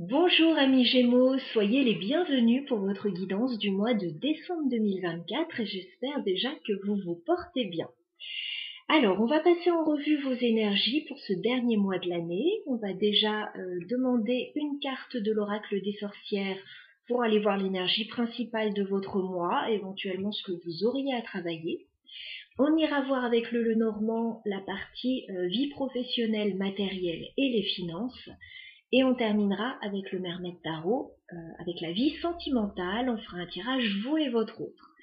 Bonjour amis Gémeaux, soyez les bienvenus pour votre guidance du mois de décembre 2024 et j'espère déjà que vous vous portez bien. Alors, on va passer en revue vos énergies pour ce dernier mois de l'année. On va déjà demander une carte de l'oracle des sorcières pour aller voir l'énergie principale de votre mois, éventuellement ce que vous auriez à travailler. On ira voir avec le Lenormand la partie vie professionnelle, matérielle et les finances. Et on terminera avec le Mermaid Tarot, avec la vie sentimentale. On fera un tirage vous et votre autre.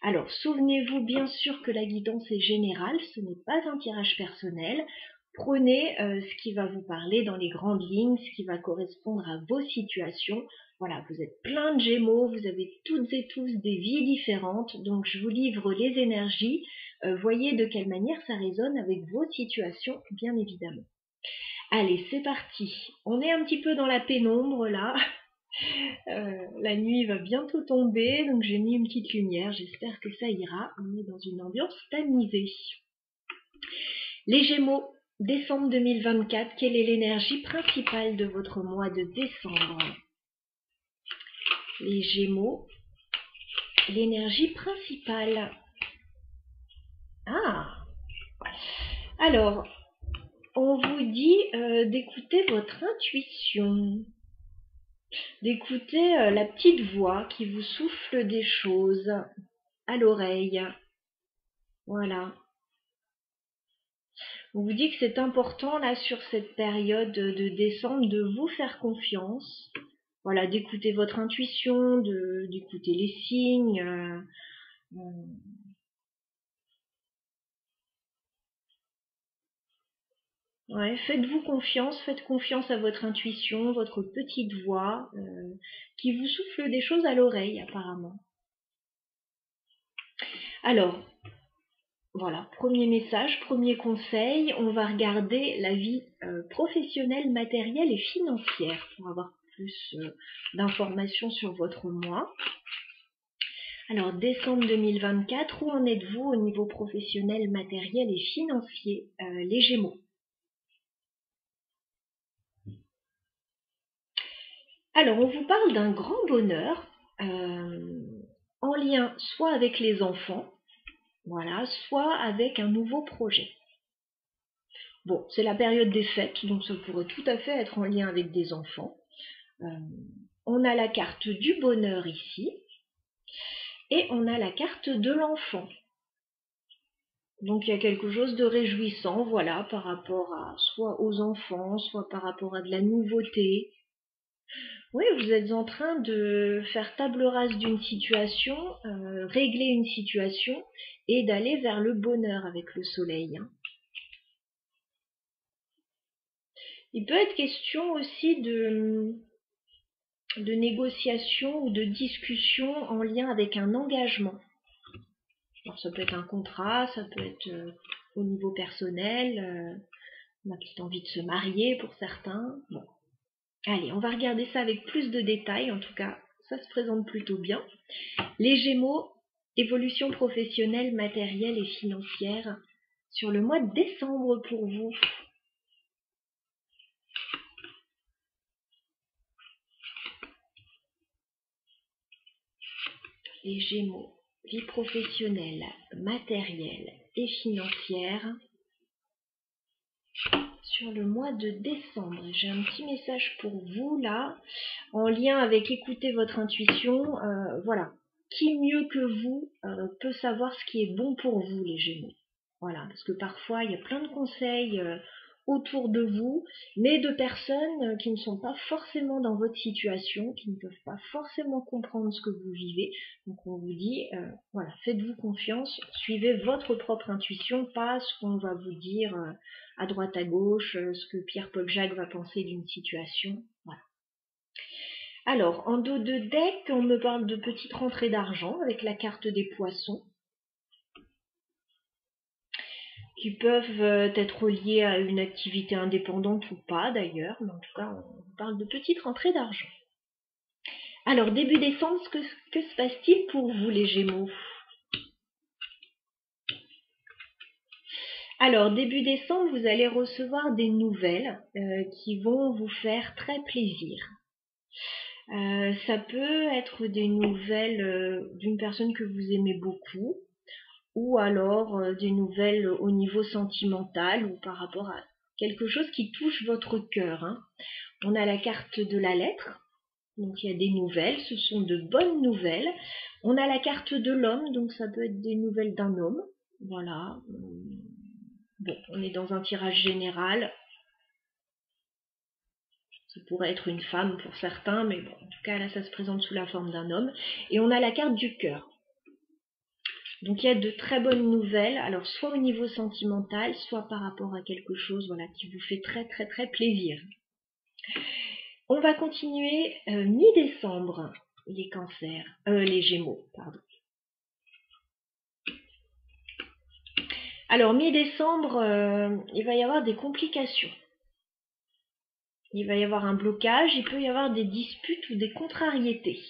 Alors, souvenez-vous bien sûr que la guidance est générale, ce n'est pas un tirage personnel. Prenez ce qui va vous parler dans les grandes lignes, ce qui va correspondre à vos situations. Voilà, vous êtes plein de Gémeaux, vous avez toutes et tous des vies différentes, donc je vous livre les énergies. Voyez de quelle manière ça résonne avec vos situations, bien évidemment. Allez, c'est parti. On est un petit peu dans la pénombre là. La nuit va bientôt tomber, donc j'ai mis une petite lumière. J'espère que ça ira. On est dans une ambiance tamisée. Les Gémeaux, décembre 2024, quelle est l'énergie principale de votre mois de décembre? Les Gémeaux, l'énergie principale. Ah! Alors, on vous dit d'écouter votre intuition. D'écouter la petite voix qui vous souffle des choses à l'oreille. Voilà. On vous dit que c'est important là sur cette période de décembre de vous faire confiance. Voilà, d'écouter votre intuition, d'écouter les signes. Ouais, faites-vous confiance, faites confiance à votre intuition, votre petite voix qui vous souffle des choses à l'oreille apparemment. Alors, voilà, premier message, premier conseil, on va regarder la vie professionnelle, matérielle et financière pour avoir plus d'informations sur votre mois. Alors, décembre 2024, où en êtes-vous au niveau professionnel, matériel et financier, les Gémeaux? Alors, on vous parle d'un grand bonheur en lien soit avec les enfants, voilà, soit avec un nouveau projet. Bon, c'est la période des fêtes, donc ça pourrait tout à fait être en lien avec des enfants. On a la carte du bonheur ici, et on a la carte de l'enfant. Donc il y a quelque chose de réjouissant, voilà, par rapport à soit aux enfants, soit par rapport à de la nouveauté. Oui, vous êtes en train de faire table rase d'une situation, régler une situation et d'aller vers le bonheur avec le soleil. Il peut être question aussi de négociation ou de discussion en lien avec un engagement. Alors ça peut être un contrat, ça peut être au niveau personnel, on a peut-être envie de se marier pour certains. Bon. Allez, on va regarder ça avec plus de détails, en tout cas ça se présente plutôt bien. Les Gémeaux, évolution professionnelle, matérielle et financière sur le mois de décembre pour vous. Les Gémeaux, vie professionnelle, matérielle et financière sur le mois de décembre. J'ai un petit message pour vous là, en lien avec écouter votre intuition. Voilà, qui mieux que vous peut savoir ce qui est bon pour vous les Gémeaux? Voilà, parce que parfois il y a plein de conseils autour de vous, mais de personnes qui ne sont pas forcément dans votre situation, qui ne peuvent pas forcément comprendre ce que vous vivez. Donc on vous dit, voilà, faites-vous confiance, suivez votre propre intuition, pas ce qu'on va vous dire à droite à gauche, ce que Pierre-Paul Jacques va penser d'une situation. Voilà. Alors, en dos de deck, on me parle de petites rentrées d'argent avec la carte des poissons, qui peuvent être liées à une activité indépendante ou pas d'ailleurs, mais en tout cas on parle de petites rentrées d'argent. Alors début décembre, que se passe-t-il pour vous les Gémeaux? Alors début décembre, vous allez recevoir des nouvelles qui vont vous faire très plaisir. Ça peut être des nouvelles d'une personne que vous aimez beaucoup, ou alors des nouvelles au niveau sentimental ou par rapport à quelque chose qui touche votre cœur, hein. On a la carte de la lettre, donc il y a des nouvelles, ce sont de bonnes nouvelles. On a la carte de l'homme, donc ça peut être des nouvelles d'un homme. Voilà. Bon, on est dans un tirage général. Ça pourrait être une femme pour certains, mais bon, en tout cas là ça se présente sous la forme d'un homme. Et on a la carte du cœur. Donc il y a de très bonnes nouvelles, alors soit au niveau sentimental, soit par rapport à quelque chose voilà, qui vous fait très très très plaisir. On va continuer mi-décembre, les cancers, les gémeaux, pardon. Alors mi-décembre, il va y avoir des complications. Il va y avoir un blocage, il peut y avoir des disputes ou des contrariétés.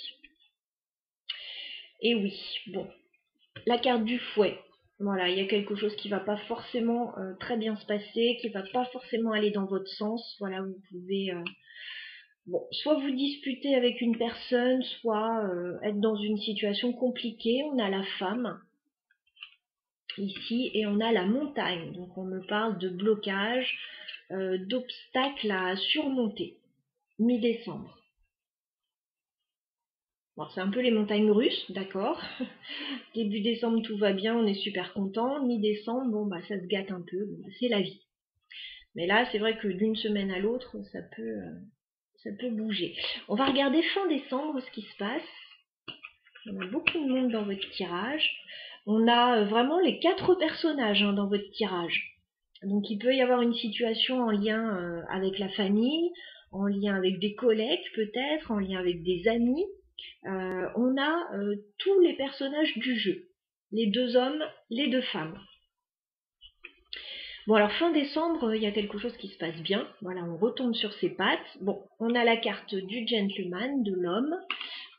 Et oui, bon, la carte du fouet. Voilà, il y a quelque chose qui va pas forcément très bien se passer, qui va pas forcément aller dans votre sens. Voilà, vous pouvez bon, soit vous disputer avec une personne, soit être dans une situation compliquée. On a la femme ici et on a la montagne. Donc on me parle de blocage, d'obstacles à surmonter. Mi-décembre. Bon, c'est un peu les montagnes russes, d'accord. Début décembre, tout va bien, on est super content. Mi-décembre, bon, bah, ça se gâte un peu, bon, bah, c'est la vie. Mais là, c'est vrai que d'une semaine à l'autre, ça peut bouger. On va regarder fin décembre ce qui se passe. On a beaucoup de monde dans votre tirage. On a vraiment les 4 personnages dans votre tirage. Donc il peut y avoir une situation en lien avec la famille, en lien avec des collègues peut-être, en lien avec des amis. On a tous les personnages du jeu. Les 2 hommes, les 2 femmes. Bon alors fin décembre, il y a quelque chose qui se passe bien. Voilà, on retombe sur ses pattes. Bon, on a la carte du gentleman, de l'homme.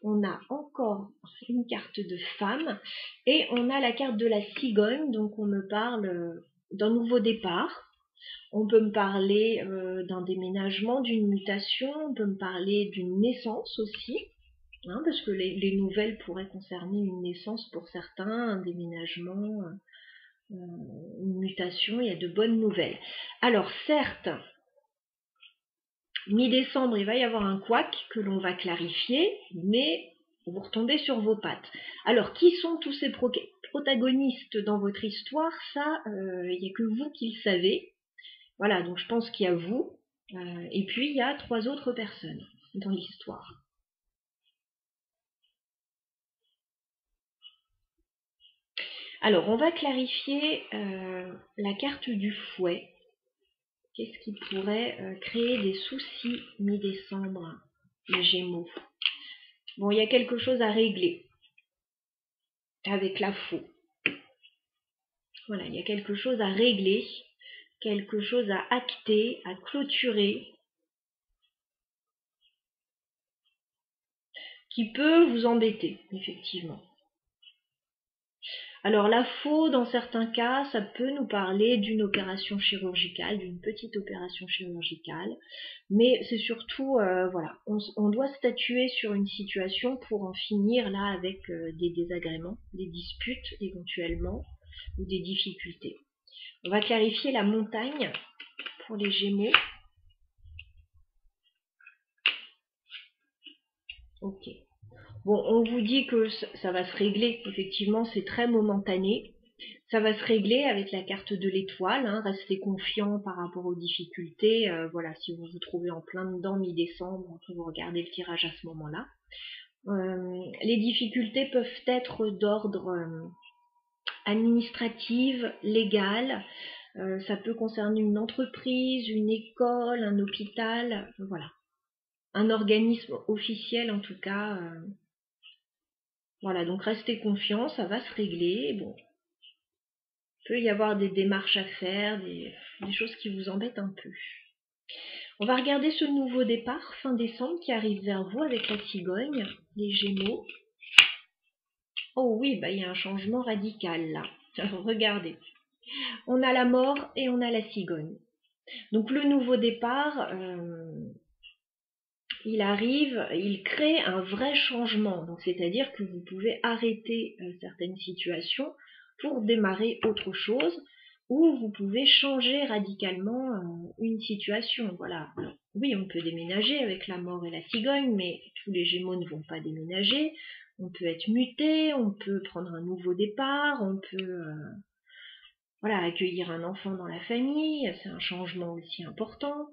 On a encore une carte de femme. Et on a la carte de la cigogne. Donc on me parle d'un nouveau départ. On peut me parler d'un déménagement, d'une mutation. On peut me parler d'une naissance aussi. Hein, parce que les nouvelles pourraient concerner une naissance pour certains, un déménagement, une mutation, il y a de bonnes nouvelles. Alors certes, mi-décembre, il va y avoir un couac que l'on va clarifier, mais vous retombez sur vos pattes. Alors qui sont tous ces protagonistes dans votre histoire? Ça, il n'y a que vous qui le savez. Voilà, donc je pense qu'il y a vous, et puis il y a 3 autres personnes dans l'histoire. Alors, on va clarifier la carte du fouet. Qu'est-ce qui pourrait créer des soucis mi-décembre, les Gémeaux? Bon, il y a quelque chose à régler avec la faux. Voilà, il y a quelque chose à régler, quelque chose à acter, à clôturer, qui peut vous embêter, effectivement. Alors la faux, dans certains cas, ça peut nous parler d'une opération chirurgicale, d'une petite opération chirurgicale, mais c'est surtout, voilà, on doit statuer sur une situation pour en finir là avec des désagréments, des disputes éventuellement, ou des difficultés. On va clarifier la montagne pour les Gémeaux. Ok. Bon, on vous dit que ça va se régler, effectivement, c'est très momentané. Ça va se régler avec la carte de l'étoile, hein, restez confiant par rapport aux difficultés. Voilà, si vous vous trouvez en plein dedans mi-décembre, on peut vous regarder le tirage à ce moment-là. Les difficultés peuvent être d'ordre administratif, légal. Ça peut concerner une entreprise, une école, un hôpital, voilà. Un organisme officiel en tout cas. Voilà, donc restez confiants, ça va se régler. Bon, il peut y avoir des démarches à faire, des choses qui vous embêtent un peu. On va regarder ce nouveau départ fin décembre qui arrive vers vous avec la cigogne, les Gémeaux. Oh oui, bah il y a un changement radical là. Regardez, on a la mort et on a la cigogne. Donc le nouveau départ, il arrive, il crée un vrai changement. Donc c'est-à-dire que vous pouvez arrêter certaines situations pour démarrer autre chose, ou vous pouvez changer radicalement une situation. Voilà. Alors, oui, on peut déménager avec la mort et la cigogne, mais tous les Gémeaux ne vont pas déménager. On peut être muté, on peut prendre un nouveau départ, on peut voilà, accueillir un enfant dans la famille, c'est un changement aussi important.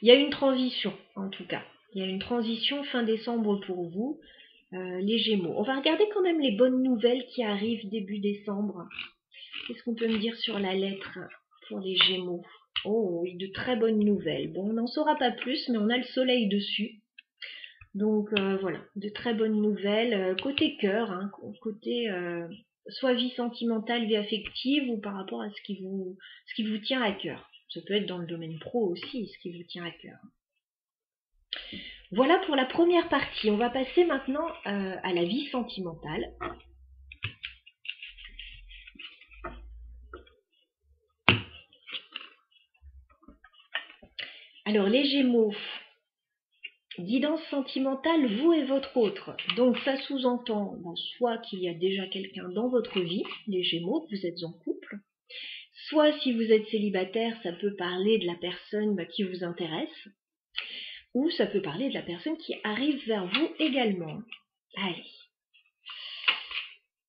Il y a une transition, en tout cas. Il y a une transition fin décembre pour vous, les Gémeaux. On va regarder quand même les bonnes nouvelles qui arrivent début décembre. Qu'est-ce qu'on peut me dire sur la lettre pour les Gémeaux? Oh oui, de très bonnes nouvelles. Bon, on n'en saura pas plus, mais on a le soleil dessus. Donc voilà, de très bonnes nouvelles. Côté cœur, hein, côté soit vie sentimentale, vie affective, ou par rapport à ce qui vous tient à cœur. Ça peut être dans le domaine pro aussi, ce qui vous tient à cœur. Voilà pour la première partie. On va passer maintenant à la vie sentimentale. Alors les Gémeaux, guidance sentimentale, vous et votre autre. Donc ça sous-entend soit qu'il y a déjà quelqu'un dans votre vie, les Gémeaux, vous êtes en couple. Soit si vous êtes célibataire, ça peut parler de la personne qui vous intéresse. Ou ça peut parler de la personne qui arrive vers vous également. Allez.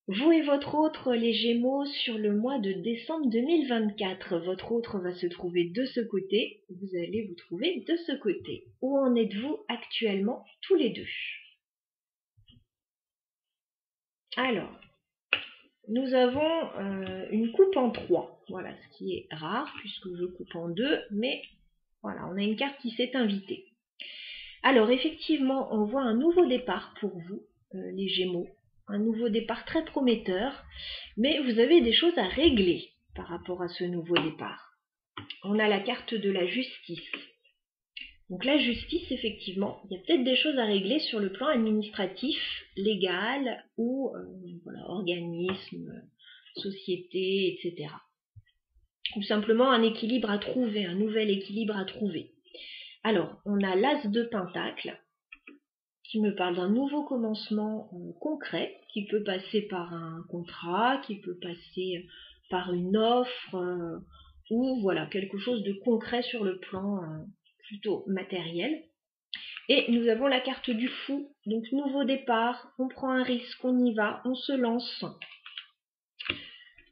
Vous et votre autre, les Gémeaux, sur le mois de décembre 2024, votre autre va se trouver de ce côté, vous allez vous trouver de ce côté. Où en êtes-vous actuellement, tous les deux? Alors, nous avons une coupe en 3, voilà, ce qui est rare, puisque je coupe en 2, mais voilà, on a une carte qui s'est invitée. Alors, effectivement, on voit un nouveau départ pour vous, les Gémeaux. Un nouveau départ très prometteur, mais vous avez des choses à régler par rapport à ce nouveau départ. On a la carte de la justice. Donc la justice, effectivement, il y a peut-être des choses à régler sur le plan administratif, légal ou voilà, organisme, société, etc. Ou simplement un équilibre à trouver, un nouvel équilibre à trouver. Alors, on a l'As de Pentacle, qui me parle d'un nouveau commencement concret, qui peut passer par un contrat, qui peut passer par une offre, ou voilà, quelque chose de concret sur le plan plutôt matériel. Et nous avons la carte du fou, donc nouveau départ, on prend un risque, on y va, on se lance.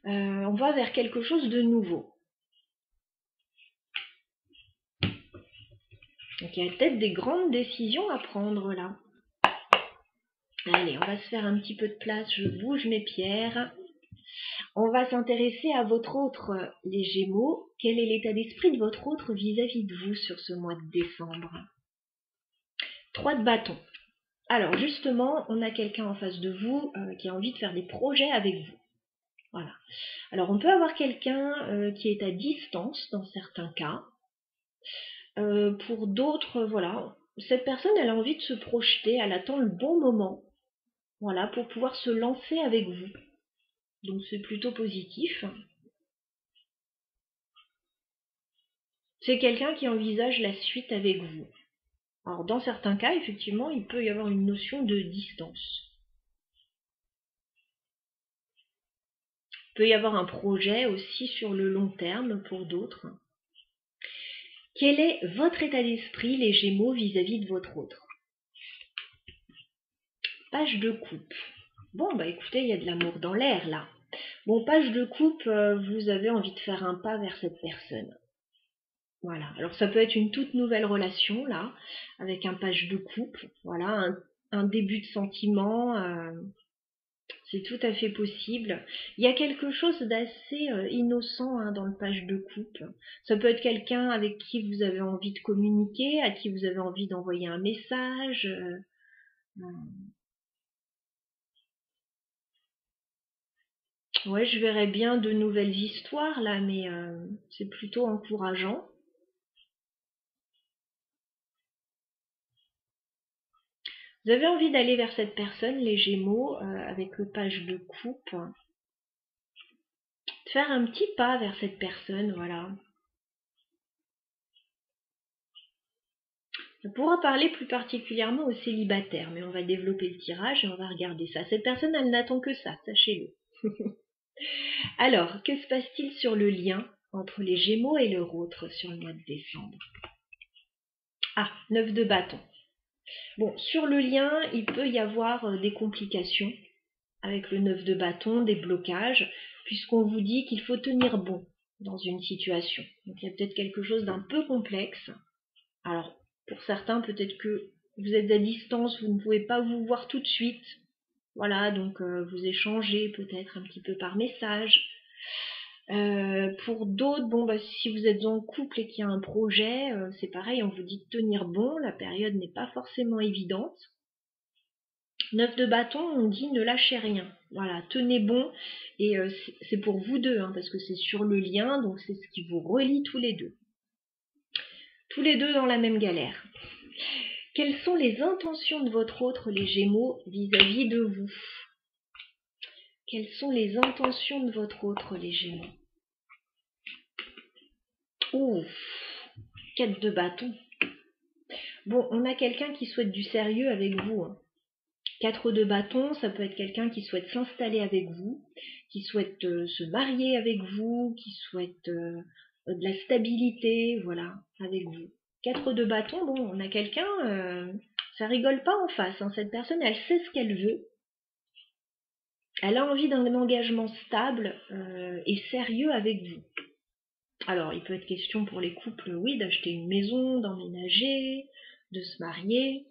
On va vers quelque chose de nouveau. Donc il y a peut-être des grandes décisions à prendre là. Allez, on va se faire un petit peu de place, je bouge mes pierres. On va s'intéresser à votre autre, les Gémeaux. Quel est l'état d'esprit de votre autre vis-à-vis de vous sur ce mois de décembre? 3 de bâton. Alors justement, on a quelqu'un en face de vous qui a envie de faire des projets avec vous. Voilà. Alors on peut avoir quelqu'un qui est à distance dans certains cas. Pour d'autres, voilà, cette personne, elle a envie de se projeter, elle attend le bon moment, voilà, pour pouvoir se lancer avec vous. Donc c'est plutôt positif. C'est quelqu'un qui envisage la suite avec vous. Alors dans certains cas, effectivement, il peut y avoir une notion de distance. Il peut y avoir un projet aussi sur le long terme pour d'autres. Quel est votre état d'esprit, les Gémeaux, vis-à-vis de votre autre? Page de coupe. Bon, bah écoutez, il y a de l'amour dans l'air là. Bon, page de coupe, vous avez envie de faire un pas vers cette personne. Voilà, alors ça peut être une toute nouvelle relation là, avec un page de coupe, voilà, un début de sentiment, c'est tout à fait possible. Il y a quelque chose d'assez innocent dans le page de coupe. Ça peut être quelqu'un avec qui vous avez envie de communiquer, à qui vous avez envie d'envoyer un message. Ouais, je verrais bien de nouvelles histoires là, mais c'est plutôt encourageant. Vous avez envie d'aller vers cette personne, les Gémeaux, avec le page de coupe. De faire un petit pas vers cette personne, voilà. On pourra parler plus particulièrement aux célibataires, mais on va développer le tirage et on va regarder ça. Cette personne, elle n'attend que ça, sachez-le. Alors, que se passe-t-il sur le lien entre les Gémeaux et leur autre sur le mois de décembre? Ah, 9 de bâton. Bon, sur le lien, il peut y avoir des complications avec le 9 de bâton, des blocages, puisqu'on vous dit qu'il faut tenir bon dans une situation. Donc il y a peut-être quelque chose d'un peu complexe. Alors, pour certains, peut-être que vous êtes à distance, vous ne pouvez pas vous voir tout de suite. Voilà, donc vous échangez peut-être un petit peu par message. Pour d'autres, bon, bah, si vous êtes en couple et qu'il y a un projet, c'est pareil, on vous dit de tenir bon, la période n'est pas forcément évidente. 9 de bâton, on dit ne lâchez rien. Voilà, tenez bon, et c'est pour vous deux, hein, parce que c'est sur le lien, donc c'est ce qui vous relie tous les deux. Tous les deux dans la même galère. Quelles sont les intentions de votre autre, les Gémeaux, vis-à-vis de vous? Quelles sont les intentions de votre autre, les Gémeaux? Ouf, 4 de bâton. Bon, on a quelqu'un qui souhaite du sérieux avec vous. Hein. 4 de bâton, ça peut être quelqu'un qui souhaite s'installer avec vous, qui souhaite se marier avec vous, qui souhaite de la stabilité, voilà, avec vous. 4 de bâton, bon, on a quelqu'un, ça rigole pas en face. Hein. Cette personne, elle sait ce qu'elle veut. Elle a envie d'un engagement stable et sérieux avec vous. Alors, il peut être question pour les couples, oui, d'acheter une maison, d'emménager, de se marier.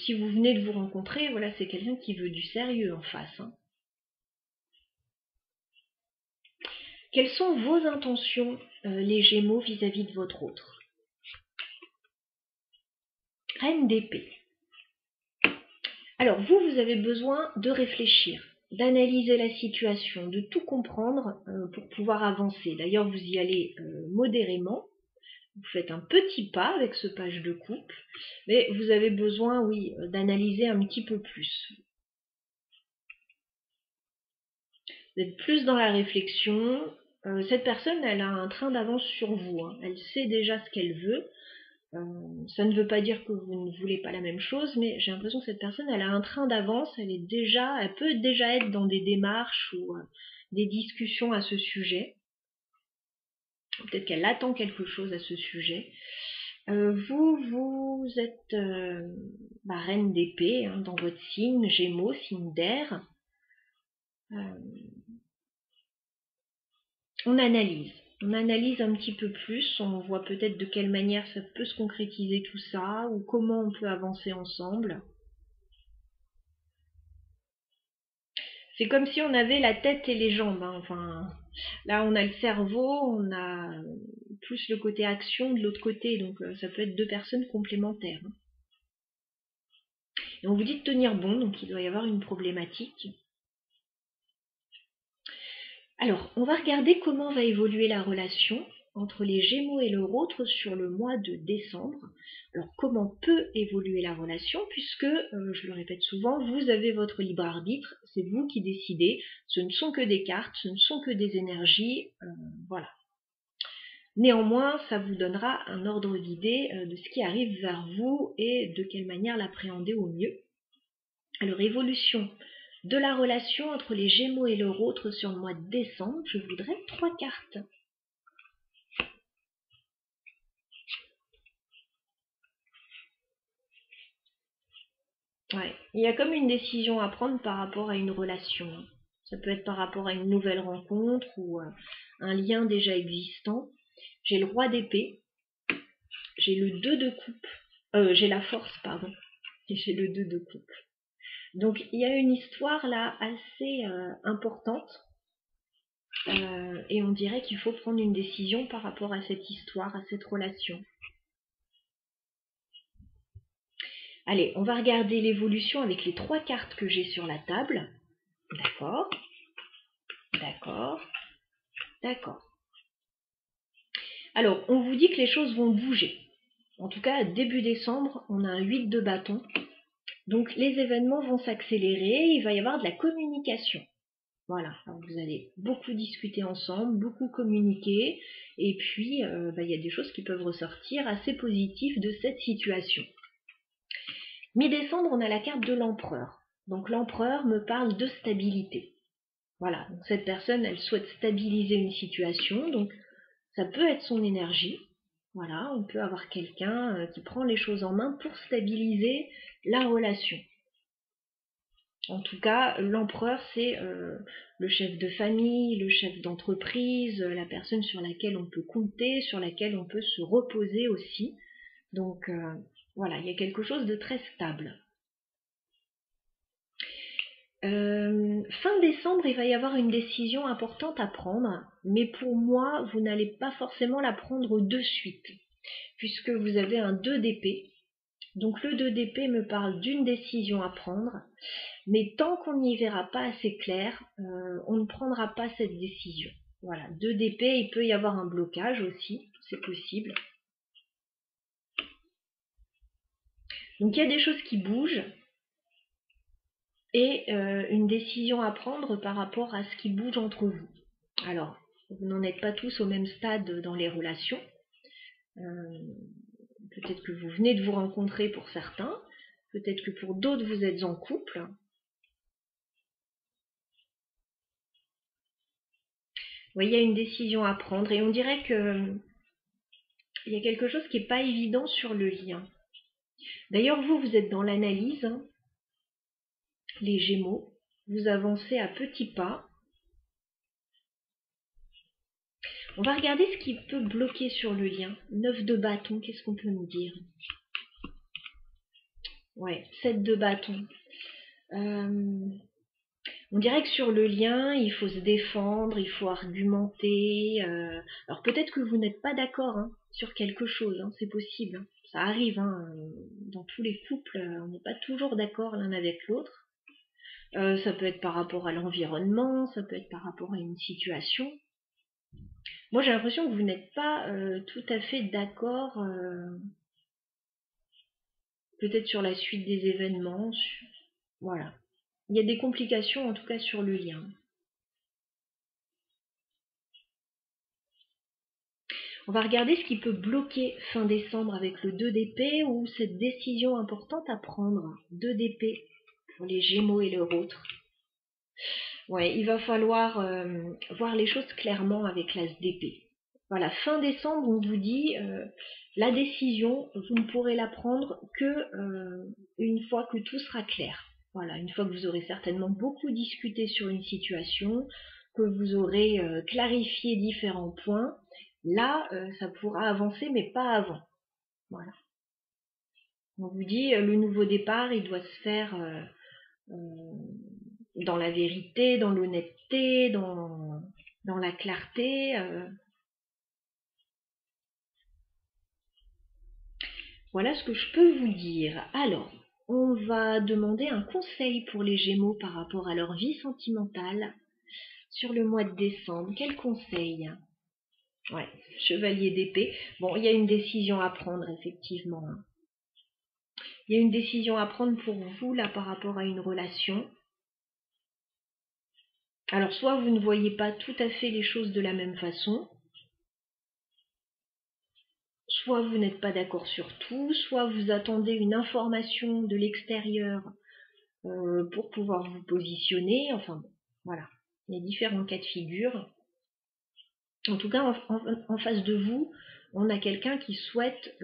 Si vous venez de vous rencontrer, voilà, c'est quelqu'un qui veut du sérieux en face. Hein. Quelles sont vos intentions, les Gémeaux, vis-à-vis de votre autre? Reine d'épée. Alors, vous avez besoin de réfléchir, d'analyser la situation, de tout comprendre pour pouvoir avancer. D'ailleurs, vous y allez modérément. Vous faites un petit pas avec ce page de coupe, mais vous avez besoin, oui, d'analyser un petit peu plus. Vous êtes plus dans la réflexion. Cette personne, elle a un train d'avance sur vous. Hein. Elle sait déjà ce qu'elle veut. Ça ne veut pas dire que vous ne voulez pas la même chose, mais j'ai l'impression que cette personne, elle a un train d'avance. Elle peut déjà être dans des démarches ou des discussions à ce sujet. Peut-être qu'elle attend quelque chose à ce sujet. Vous êtes reine d'épée hein, dans votre signe, Gémeaux, signe d'air. On analyse un petit peu plus, on voit peut-être de quelle manière ça peut se concrétiser tout ça, ou comment on peut avancer ensemble. C'est comme si on avait la tête et les jambes, hein. Enfin, là on a le cerveau, on a plus le côté action de l'autre côté, donc ça peut être deux personnes complémentaires. Hein. Et on vous dit de tenir bon, donc il doit y avoir une problématique. Alors, on va regarder comment va évoluer la relation entre les Gémeaux et leur autre sur le mois de décembre. Alors, comment peut évoluer la relation puisque, je le répète souvent, vous avez votre libre arbitre, c'est vous qui décidez, ce ne sont que des cartes, ce ne sont que des énergies, voilà. Néanmoins, ça vous donnera un ordre d'idée de ce qui arrive vers vous et de quelle manière l'appréhender au mieux. Alors, évolution de la relation entre les Gémeaux et leur autre sur le mois de décembre, je voudrais 3 cartes. Ouais, il y a comme une décision à prendre par rapport à une relation. Ça peut être par rapport à une nouvelle rencontre ou un lien déjà existant. J'ai le roi d'épée, j'ai le 2 de coupe, j'ai la force, pardon, et j'ai le 2 de coupe. Donc il y a une histoire là assez importante et on dirait qu'il faut prendre une décision par rapport à cette histoire, à cette relation. Allez, on va regarder l'évolution avec les 3 cartes que j'ai sur la table. D'accord, d'accord, d'accord. Alors, on vous dit que les choses vont bouger. En tout cas, début décembre, on a un 8 de bâton. Donc, les événements vont s'accélérer, il va y avoir de la communication. Voilà, alors vous allez beaucoup discuter ensemble, beaucoup communiquer, Et puis, il y a des choses qui peuvent ressortir assez positives de cette situation. Mi-décembre, on a la carte de l'empereur. Donc l'empereur me parle de stabilité. Voilà, donc cette personne, elle souhaite stabiliser une situation, donc ça peut être son énergie. Voilà, on peut avoir quelqu'un qui prend les choses en main pour stabiliser la relation. En tout cas, l'empereur, c'est le chef de famille, le chef d'entreprise, la personne sur laquelle on peut compter, sur laquelle on peut se reposer aussi. Donc voilà, il y a quelque chose de très stable. Fin décembre, il va y avoir une décision importante à prendre, mais pour moi, vous n'allez pas forcément la prendre de suite, puisque vous avez un 2 d'épée. Donc le 2 d'épée me parle d'une décision à prendre, mais tant qu'on n'y verra pas assez clair, on ne prendra pas cette décision. Voilà, 2 d'épée, il peut y avoir un blocage aussi, c'est possible. Donc il y a des choses qui bougent, et une décision à prendre par rapport à ce qui bouge entre vous. Alors, vous n'en êtes pas tous au même stade dans les relations. Peut-être que vous venez de vous rencontrer pour certains, peut-être que pour d'autres vous êtes en couple. Oui, il y a une décision à prendre et on dirait que il y a quelque chose qui n'est pas évident sur le lien. D'ailleurs, vous êtes dans l'analyse, hein, les Gémeaux, vous avancez à petits pas. On va regarder ce qui peut bloquer sur le lien. 9 de bâton, qu'est-ce qu'on peut nous dire? Ouais, 7 de bâton. On dirait que sur le lien, il faut se défendre, il faut argumenter. Alors peut-être que vous n'êtes pas d'accord sur quelque chose, c'est possible. Ça arrive, dans tous les couples, on n'est pas toujours d'accord l'un avec l'autre. Ça peut être par rapport à l'environnement, ça peut être par rapport à une situation. Moi, j'ai l'impression que vous n'êtes pas tout à fait d'accord, peut-être sur la suite des événements. Voilà. Il y a des complications, en tout cas, sur le lien. On va regarder ce qui peut bloquer fin décembre avec le 2 d'épée ou cette décision importante à prendre. 2 d'épée pour les Gémeaux et leur autre. Ouais, il va falloir voir les choses clairement avec l'As d'épée. Voilà, fin décembre, on vous dit la décision, vous ne pourrez la prendre que une fois que tout sera clair. Voilà, une fois que vous aurez certainement beaucoup discuté sur une situation, que vous aurez clarifié différents points, là, ça pourra avancer, mais pas avant. Voilà. On vous dit, le nouveau départ, il doit se faire dans la vérité, dans l'honnêteté, dans la clarté. Voilà ce que je peux vous dire. Alors, on va demander un conseil pour les Gémeaux par rapport à leur vie sentimentale sur le mois de décembre. Quel conseil? Ouais, chevalier d'épée. Bon, il y a une décision à prendre, effectivement. Il y a une décision à prendre pour vous, là, par rapport à une relation. Alors, soit vous ne voyez pas tout à fait les choses de la même façon, soit vous n'êtes pas d'accord sur tout, soit vous attendez une information de l'extérieur pour pouvoir vous positionner. Enfin, bon, voilà. Il y a différents cas de figure. En tout cas, en face de vous, on a quelqu'un qui souhaite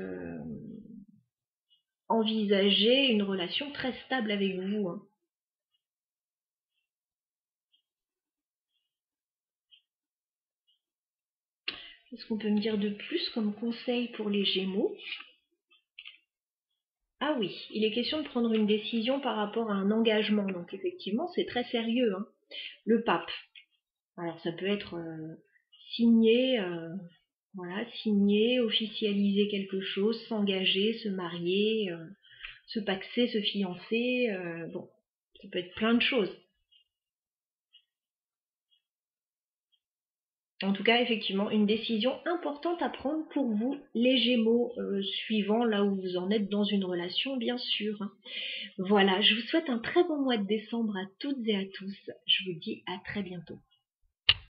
envisager une relation très stable avec vous. Qu'est-ce qu'on peut me dire de plus comme conseil pour les Gémeaux? Ah oui, il est question de prendre une décision par rapport à un engagement. Donc effectivement, c'est très sérieux. Le pape. Alors ça peut être signer, signer, officialiser quelque chose, s'engager, se marier, se paxer, se fiancer. Bon, ça peut être plein de choses. En tout cas, effectivement, une décision importante à prendre pour vous, les Gémeaux, suivant là où vous en êtes dans une relation, bien sûr. Voilà, je vous souhaite un très bon mois de décembre à toutes et à tous. Je vous dis à très bientôt.